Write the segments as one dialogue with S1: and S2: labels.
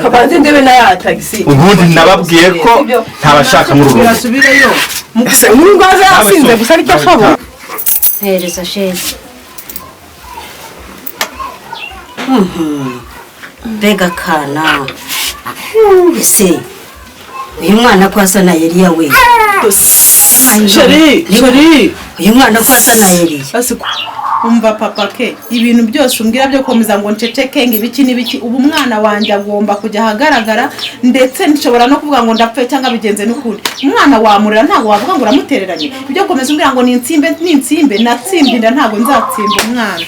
S1: kabanze ndebe na ya taxi
S2: ubundi nababwiye ko ntabashaka mu rugo
S1: birasubireyo mukase n'urwaza yasinze gusa ariko ashabo
S3: hereza shezi bega kana ese uyu mwana ko asa na Eliya we
S1: sheri
S3: uyu mwana ko asa na Eliya
S1: umva papa ke ibintu byose umbwira byo komeza ngo nceceke ngibiki nibiki ubu mwana wanjye agomba kujya hagaragara ndetse nshobora no kuvuga ngo ndapfe cyangwa bigenze n'ukuri umwana wamurira ntago wavuga ngo uramutereranye ibyo komeza umbwira ngo ninsimbe natsimbinda ntago nzatsimba umwana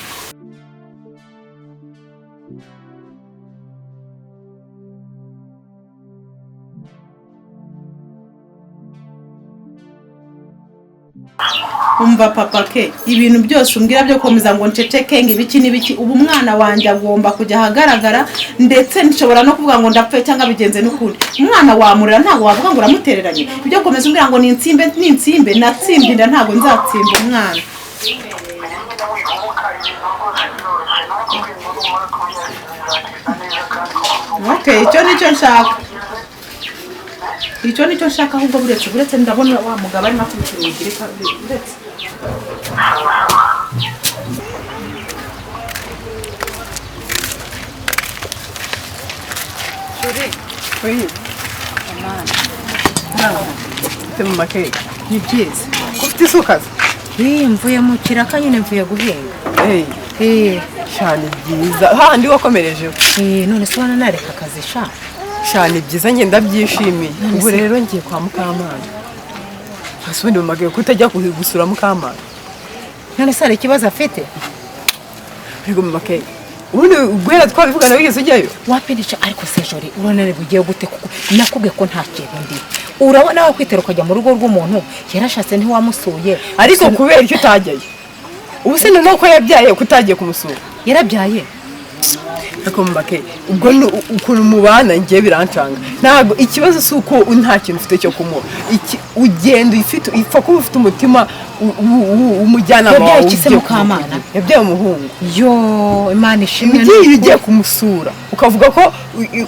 S1: umva papa ke ibintu byose umbwira byo komeza ngo nceceke ngibiki nibiki ubu mwana wanjye agomba kujya hagaragara ndetse nshobora no kuvuga ngo ndapfe cyangwa bigenze n'ukuri umwana wamurira ntago wavuga ngo uramutereranye ibyo komeza umbwira ngo ninsimbe natsimbinda ntago nzatsimba umwana okay icyo nicyo nshaka ahubwo buretse ndabona wa mugabo ari makubitira urugirika buretse
S4: Tema make ni byiza ufite isuka
S3: mvuye mu kiraka nyine mvuye guhinga
S4: shani byiza handi wakomereje
S3: none se wana nareka akazi sha
S4: shani byiza ngenda byishimiye ubu rero ngiye kwa Mukamana asubundi mumagaye kutajya gusura Mukamana
S3: none se hari ikibazo afite
S4: ariko mumake ubundi ubwera twabivugana wigeze ujyayo
S3: wapindisha ariko sejori uronere bugiye gute kuko nakubwiye ko nta kintu ndi urabona aho kwitera ukajya mu rugo rw'umuntu yarashatse ntiwamusuye
S4: ariko kubera icyo utajyayo ubu se nuko yabyaye kutagiye kumusura
S3: yarabyaye
S4: ariko mumake ubwo ukuntu mubana ngiye birancanga ntago ikibazo suko nta kintu ufite cyo kumuha ugenda ifite ipfa kuba ufite umutima umujyana
S3: wawe ugiye Mukamana
S4: yabyaye umuhungu
S3: yo Imana ishimwe
S4: ugiye kumusura ukavuga ko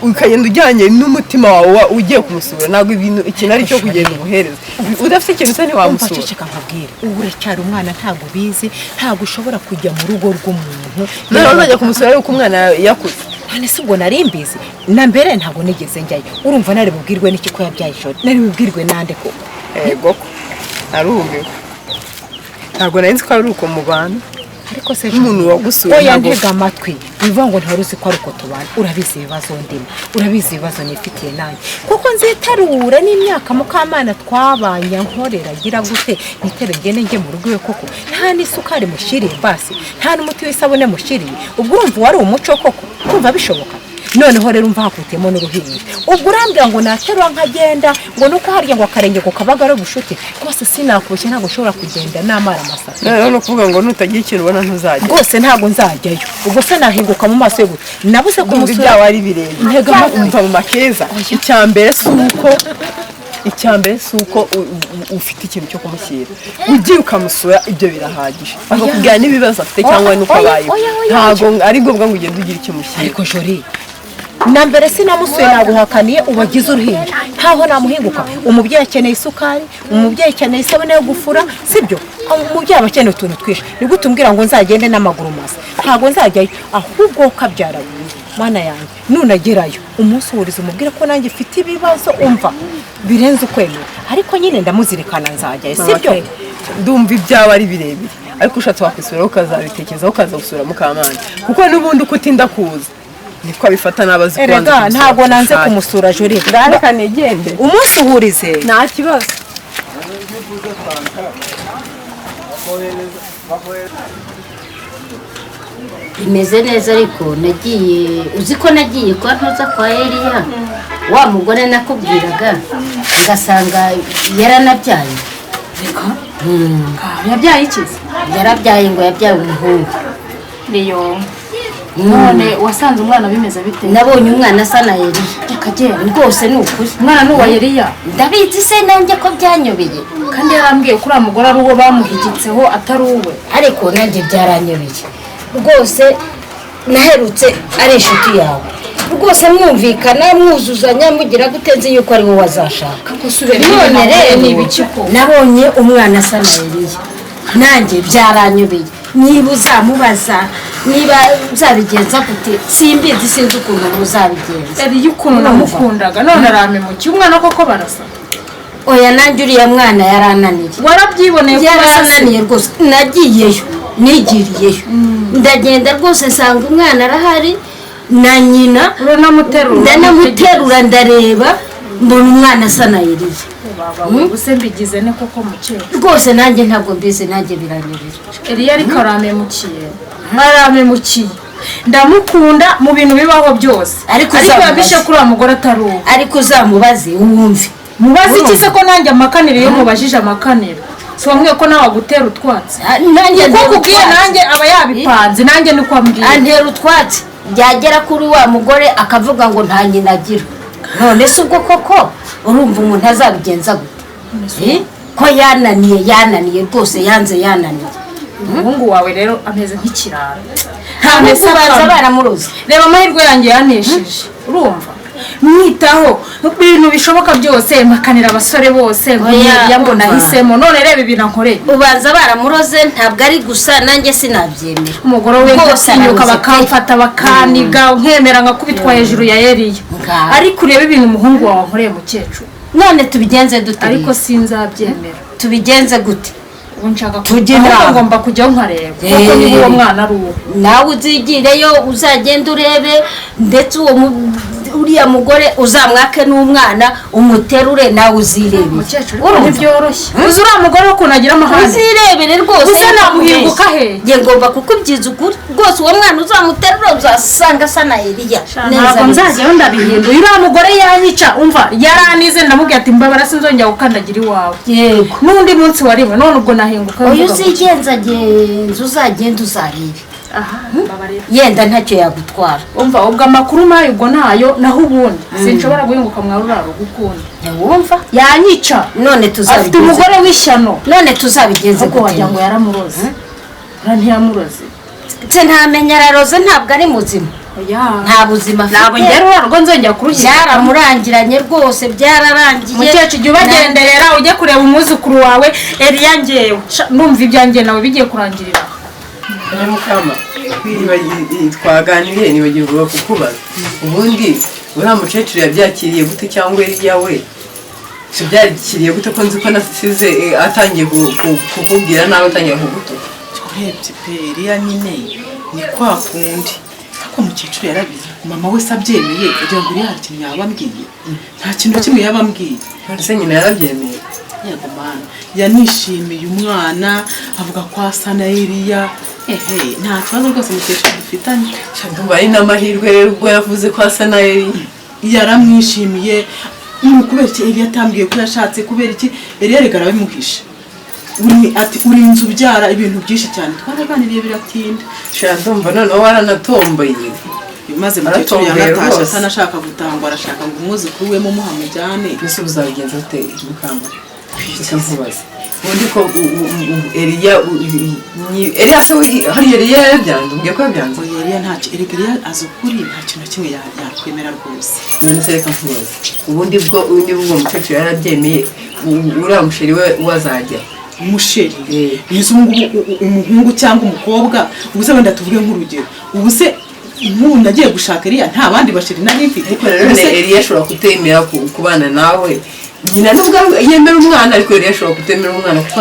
S4: ukagenda ujyanye n'umutima wawe ugiye kumusura ntago ibintu ikintu ari cyo kugenda umuhereza udafite ikintu se ntiwamusura
S3: umfashike nkabwira ubu uracyari umwana ntago bizi ntago ushobora kujya mu rugo rw'umuntu
S4: none uzajya kumusura yuko umwana yakuze
S3: none se ubwo nari mbizi na mbere ntago nigeze njyayo urumva nari bubwirwe n'iki ko yabyaye ishori nari bubwirwe nande ko
S4: yego ko narumiwe ntago nari nzi ko ari uko mubana
S3: ariko se
S4: umuntu wagusuye
S3: oya ntega amatwi bivuga ngo ntihari uzi ko ari uko tubana urabizi ibibazo ndimo urabizi ibibazo nifitiye nanjye kuko nzitarura n'imyaka Mukamana twabanye nkorera gira gute nitere ngene njye mu rugo iwe koko nta n'isukari mushiriye basi nta n'umuti w'isabune mushiriye ubwo urumva wari umuco koko kumva bishoboka noneho rero umva hakutemo n'uruhinja ubwo urambwira ngo naterwa nkagenda ngo nuko harya ngo akarenge ko kabaga ari ubushuti rwose sinakuboshye ntabwo ushobora kugenda n'amara masaka
S4: no kuvuga ngo nutagiye ikintu ubona ntuzajya
S3: rwose ntabwo nzajyayo ubwo se nahinguka mu maso y'ubu nabuze kumusura
S4: byawe ari birenge ntega umva mu makeza icyambere suko ufite ikintu cyo kumushyira ugiye ukamusura ibyo birahagije akakubwira n'ibibazo afite cyangwa nuko abayeho ntabwo ari ngombwa ngo ugende ugire icyo mushyira
S3: ariko jori na mbere sinamusuye naguhakaniye ubagize uruhinja ntaho namuhinguka umubyeyi akeneye isukari umubyeyi akeneye isabune yo gufura sibyo umubyeyi abakeneye utuntu twinshi nibwo utumbwira ngo nzagende n'amaguru masa ntabwo nzajyayo ahubwo ukabyara mana yanjye nunagerayo umunsi uhuriza umubwira ko nanjye mfite ibibazo umva birenze ukwemera ariko nyine ndamuzirikana nzajyayo sibyo
S4: ndumva ibyawe ari birebire ariko ushatse wakwisubiraho ukazabitekerezaho ukaza gusura Mukamana kuko n'ubundi uko utinda kuza niko abifata n'abazi
S3: kubanza kumusura ntabwo nanze kumusura jori
S4: reka nigende
S3: umunsi uhurize
S4: nta kibazo
S3: imeze neza ariko nagiye uzi ko nagiye kwa ntuza kwa Eliya wa mugore nakubwiraga ngasanga yaranabyaye
S5: reka yabyaye ikizi
S3: yarabyaye ngo yabyaye umuhungu
S5: niyo none wasanze umwana bimeze bite
S3: nabonye umwana asa na Eliya
S5: akagera
S3: rwose ni ukuri
S5: umwana n'uwa Eliya
S3: ndabizi se nanjye ko byanyobeye
S5: kandi yarambwiye kuri uwo mugore ari uwo bamuhigitseho atari uwe
S3: ariko nanjye byaranyobeye rwose naherutse ari inshuti yawe
S6: rwose mwumvikana mwuzuzanya mugira gute nzi yuko ari wowe wazashaka none rero nabonye umwana asa na Eliya nanjye byaranyobeye niba uzamubaza niba uzabigenza gute simbizi sinzi ukuntu uzabigenza
S5: Eliya ukuntu namukundaga none aramemukiye umwana koko barasa
S6: oya nanjye uriya mwana yarananiye
S5: warabyiboneye ko
S6: yarananiye rwose nagiyeyo nigiriyeyo ndagenda rwose nsanga umwana arahari na nyina ndanamuterura ndareba mbona umwana asa na Eliya
S5: ubuse mbigize ne koko mukeye
S6: rwose nanjye ntabwo mbizi nanjye biranyobera
S5: Eliya ariko aramemukiye ndamukunda mu bintu bibaho byose ariko yabishe kuri uwo mugore atari uwo
S6: ariko uzamubaze wumve
S5: mubaze iki se ko nanjye amakaniro iyo mubajije amakaniro si wamwe ko nawe agutera utwatsi
S6: nanjye
S5: kubwiye nanjye aba yabipanze nanjye niko ambwiye
S6: antera utwatsi byagera kuri wa mugore akavuga ngo nta nyina agira none se ubwo koko urumva umuntu azabigenza gute ko yananiye rwose yanze yananiye
S5: umuhungu wawe rero ameze nk'ikiraro
S6: nta mesa baza baramuroza
S5: reba amahirwe yanjye yanesheje urumva mwitaho ibintu bishoboka byose makanira abasore bose ngo nahisemo none reba ibintu ankoreye
S6: ubanza baramuroze ntabwo ari gusa nanjye sinabyemera
S5: umugore we ndasinyuka bakamfata bakaniga nkemera nkakubitwa hejuru ya Eliya ariko ureba ibintu umuhungu wawe ankoreye mukecuru
S6: none tubigenze dute
S5: ariko sinzabyemera
S6: tubigenze gute
S5: unshaka kugenda ngomba kujyaho nkareba kuko niba uwo mwana ari uwo
S6: nawe uzigireyo uzagenda urebe ndetse uwo uriya mugore uzamwake n'umwana umuterure nawe uzirebere
S5: mukecuru ntibyoroshye uzi uriya mugore ukuntu agira amahane
S6: uzirebere rwose
S5: gusa namuhinguka he
S6: nge ngomba kukubyiza ukuri rwose uwo mwana uzamuterura uzasanga asa na Eliya
S5: ntabwo nzajyayo ndabihinduye uriya mugore yanyica umva yaranize ndamubwira ati mbabara sinzongera gukandagira iwawe
S6: yego
S5: n'undi munsi wa rimwe none ubwo nahinguka
S6: uyu uzigenza uzagenda uzarebe yenda ntacyo yagutwara
S5: umva ubwo amakuru mayo ubwo nayo naho ubundi sinshobora guhinguka mwa ruraro gukunda
S6: wumva
S5: yanyica
S6: none tuzabigenza
S5: afite umugore w'ishyano
S6: none tuzabigenza
S5: gute wagira ngo yaramuroze ntiyamuroze
S6: se ntamenya araroze ntabwo ari muzima nta buzima afite
S5: ntabwo ngera urarwo nzongera kurushyira
S6: byaramurangiranye rwose byararangiye
S5: mukecuru jya ubagenderera ujye kureba umwuzukuru wawe Eliya ngewe ndumva ibyanjye nawe bigiye kurangirira
S4: mukama twaganiriye nibagirwa kukubaza ubundi uriya mukecuru yabyakiriye gute cyangwa Eliya we tubyakiriye gute ko nzi ko nasize atangiye kukubwira nawe atangiye kugutuka
S1: urebye pe Eliya nyine ni kwa kundi ariko umukecuru yarabizi mama wese abyemeye kugira ngo uriya hari ikintu yaba ambwiye nta kintu kimwe yaba ambwiye
S4: ese nyina yarabyemeye
S1: yego mana yanishimiye umwana avuga ko asa na Eliya nta kibazo rwose umukecuru dufitanye
S4: ndumva ari n'amahirwe rero ubwo yavuze ko asa na Eliya
S1: yaramwishimiye kubera iki Eliya atambwiye ko yashatse kubera iki Eliya reka arabimuhisha ati uri inzu ubyara ibintu byinshi cyane twaraganiriye biratinda
S4: ndumva noneho waranatomboye
S1: maze mukecuru yanatashe atanashaka gutangwa arashaka ngo umwuzukuru we mumuha mujyane
S4: mbese uzabigenza ute mukama ikamubaza ubundi ko Eliya se hariya Eliya yarabyanze umbwiye ko yabyanze
S1: Eliya ntacyo Eliya azi ukuri nta kintu na kimwe yakwemera rwose
S4: none se reka nkubaze ubundi bwo umukecuru yarabyemeye uriya musheri we wazajya
S1: umusheri nizo umuhungu cyangwa umukobwa ubuse wenda tuvuge nk'urugero ubuse nk'ubu nagiye gushaka Eliya nta bandi basheri nari mfite
S4: ariko rero Eliya ashobora kutemera kubana nawe nyina nubwo yemera umwana ariko Eliya ashobora kutemera umwana kuko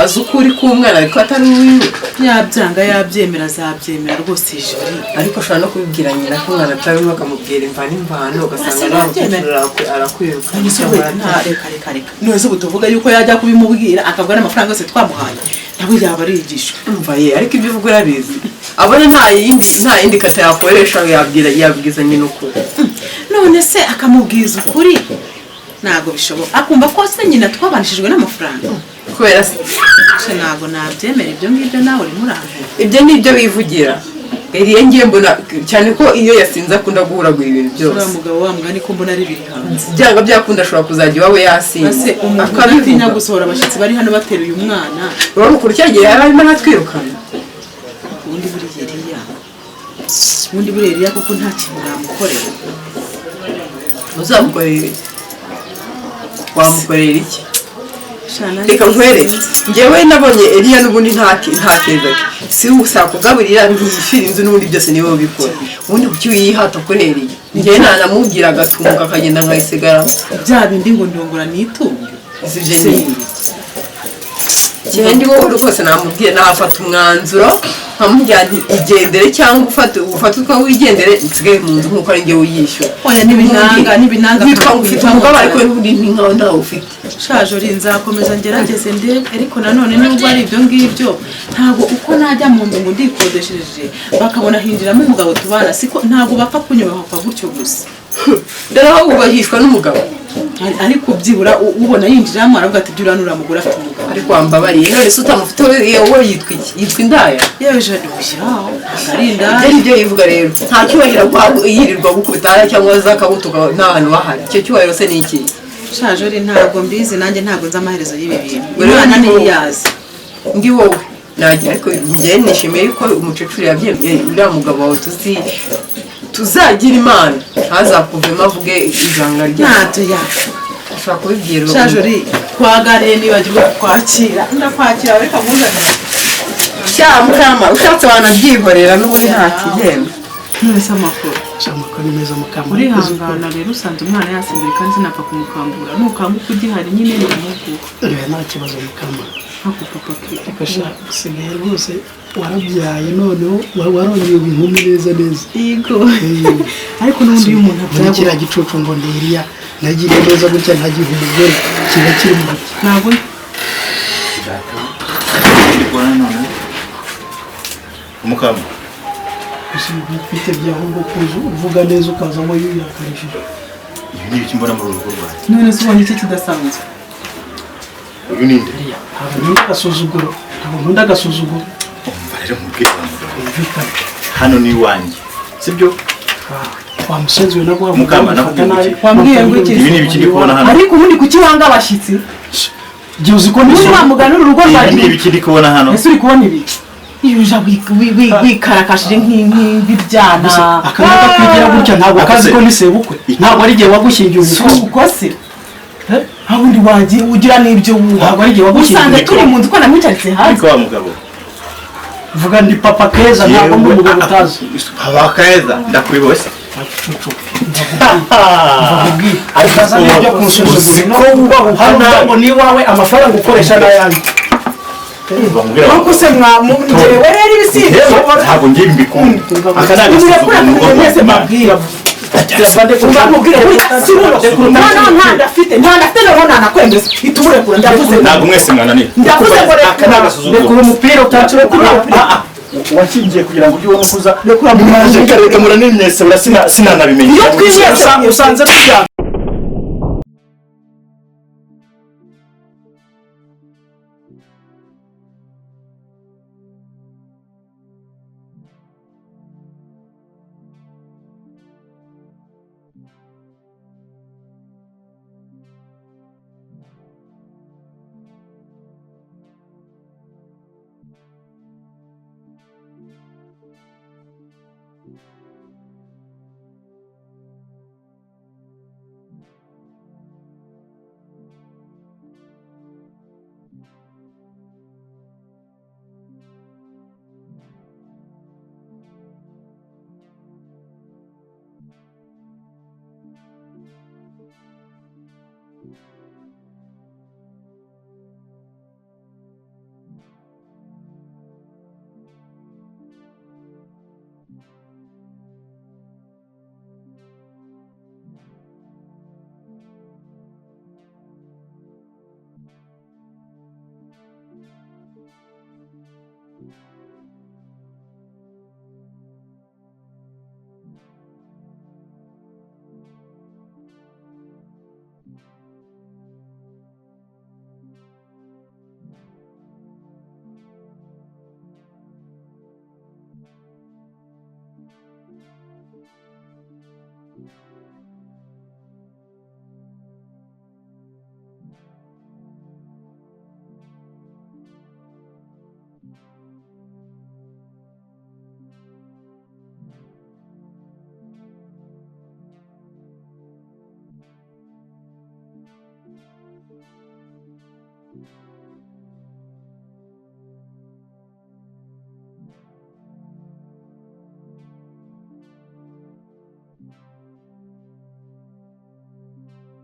S4: azi ukuri k'umwana ariko atari uwiwe
S1: yabyanga yabyemera azabyemera rwose jori
S4: ariko ashobora no kubibwira nyina ko umwana atari uwiwe akamubwira imvano ugasanga nawe arakwiruka
S1: reka none se ubu tuvuga yuko yajya kubimubwira akavuga n'amafaranga yose twamuhaye nawe yaba arigishwa
S4: umva ariko ibyo uvuga urabizi abona nta yindi kata yakoresha yabwiza nyina ukuri
S1: none se akamubwiza ukuri ntabwo bishoboka akumva ko se nyina twabanishijwe n'amafaranga
S4: kubera
S1: se ntabwo nabyemera ibyo ngibyo nawe urimo uraje
S4: ibyo ni ibyo bivugira Eliya ngiye mbona cyane ko iyo yasinze akunda guhuragura ibintu byose
S1: uriya mugabo wa mugani ko mbona ari biri hanze
S4: byanga byakunda ashobora kuzajya iwawe yasinze
S1: akabitinya gusohora abashyitsi bari hano bateruye umwana
S4: urabona ukuntu cyagiye yari arimo aratwirukana
S1: ubundi buri Eliya ubundi bureriya kuko nta kintu namukorera.
S4: uzamukorera wamukorera iki?
S1: Shana
S4: reka nkwereke njyewe nabonye Eliya n'ubundi nta keza ke si usaba kugaburira ntiyishyura inzu n'ubundi byose niwe ubikora ubundi kuki wiyihata ko Eliya njyewe nanamubwira agatumuka akagenda nkayisigara
S1: bya bindi ngo ndongora nitunge
S4: izibye ni njyewe wowe rwose namubwiye nafata umwanzuro nkamubwira nti igendere cyangwa ufate utwa wigendere nsigaye mu nzu nk'uko ari njyewe uyishyura
S1: oya n'ibinanga
S4: witwa ngo ufite umugabo ariko n'ubundi nkaho ntawe ufite
S1: shaje uri nzakomeza ngerageze ndebe ariko nanone nubwo ari ibyo ngibyo ntabwo uko najya mu nzu ngo ndikodesheje bakabona hinjiramo umugabo tubana siko ntabwo bapfa kunyubaka gutyo gusa
S4: dore aho wubahishwa n'umugabo
S1: ariko byibura ubona yinjiramo aravuga ati byura nuramugura afite umugabo
S4: ariko wambabariye none se utamufite wowe yitwa iki yitwa indaya
S1: yewe jane ushyiraho akarinda
S4: ibyo ni byo yivuga rero nta cyubahiro yirirwa gukubita cyangwa zakagutuka n'abantu bahari icyo cyubahiro se ni iki
S1: shaje uri ntabwo mbizi nanjye ntabwo nzi amaherezo y'ibi bintu imana niyazi
S4: ndi wowe nagira ariko njyewe nishimiye yuko umukecuru yabyemeye uriya mugabo wawe tuzagira imana ntazakuvemo avuge ibanga rye
S1: ntacyo yacu
S4: ushobora kubibwira
S1: shaje uri twaganiriye nibagirwa kukwakira ndakwakira reka muzanire
S4: cyaha mukama ushatse wanabyihorera n'ubundi nta kigenda
S1: mwese amakuru
S7: amakuru meza mukama
S1: urihangana rero usanze umwana yasinzira kandi sinapfa kumukangura nukanguka ugihari nyine nimuguha
S7: nta kibazo mukama
S1: ako papa
S7: reka sha usigaye rwose warabyaye noneho warongeye inkumi neza
S1: yego ariko n'ubundi iyo umuntu
S7: muri kiriya gicucu ngo ndi Eliya nagiriye neza gutya ntagihe umugore kiba kiri mu ntoki
S1: ntabwo
S2: umukamo
S7: gusa ufite byahubwo kuza uvuga neza ukazamo yakarishije
S2: ibi ni ibiki mbona muri uru rugo rwanjye
S1: none se ubonye iki kidasanzwe
S2: uyu ni nde
S7: ntabwo nkunda agasuzuguro
S2: umva rero mubwire wa mugabo
S7: yumvikana
S2: hano ni iwanjye sibyo
S7: wamusenzuye na guha
S2: Mukama, nakubwiye
S1: wambwiye ngo iki
S2: ibi ni ibiki ndi kubona hano
S1: ariko ubundi kuki wanga abashyitsi
S7: igihe uzi ko
S1: ubundi wamuganura urugo
S2: ibi ni
S1: rwanjye
S2: ibiki ndi kubona hano
S1: ese uri kubona ibi iyo uja wikarakashije nk'ibyana
S7: akanaka kwigira gutya ntabwo akazi ko ni sebukwe ntabwo ari igihe wagushyingiye
S1: uko se aho undi wagiye ugira n'ibyo wuha
S7: ntabwo ari igihe wagushyingiye
S1: usanga turi mu nzu ko namwicaritse hanze
S2: ariko wa mugabo
S7: vuga ndi papa keza ntabwo ndi umugabo utazi
S2: haba keza ndakwibose
S7: ariko n'ibyo kunsuzugura ko wubaha ngo ni iwawe amafaranga ukoresha n'ayandi
S1: nuko se mwamugerewe rero ibisigo
S2: ntabwo ngiye mbikunda aka ni
S1: murekura kumenya mwese mabwira mubwire nta ndafite ntabwo nanakwemeza ihita uburekura ndavuze
S2: ntabwo mwese mwananira
S1: ndavuze ngo
S2: aka ni agasuzuguro
S7: rekura umupira utakire kuri
S2: wakingiye kugira ngo ujye ubona kuza reka muranimyese sinanabimenya
S7: iyo twibeshye usanze tujyana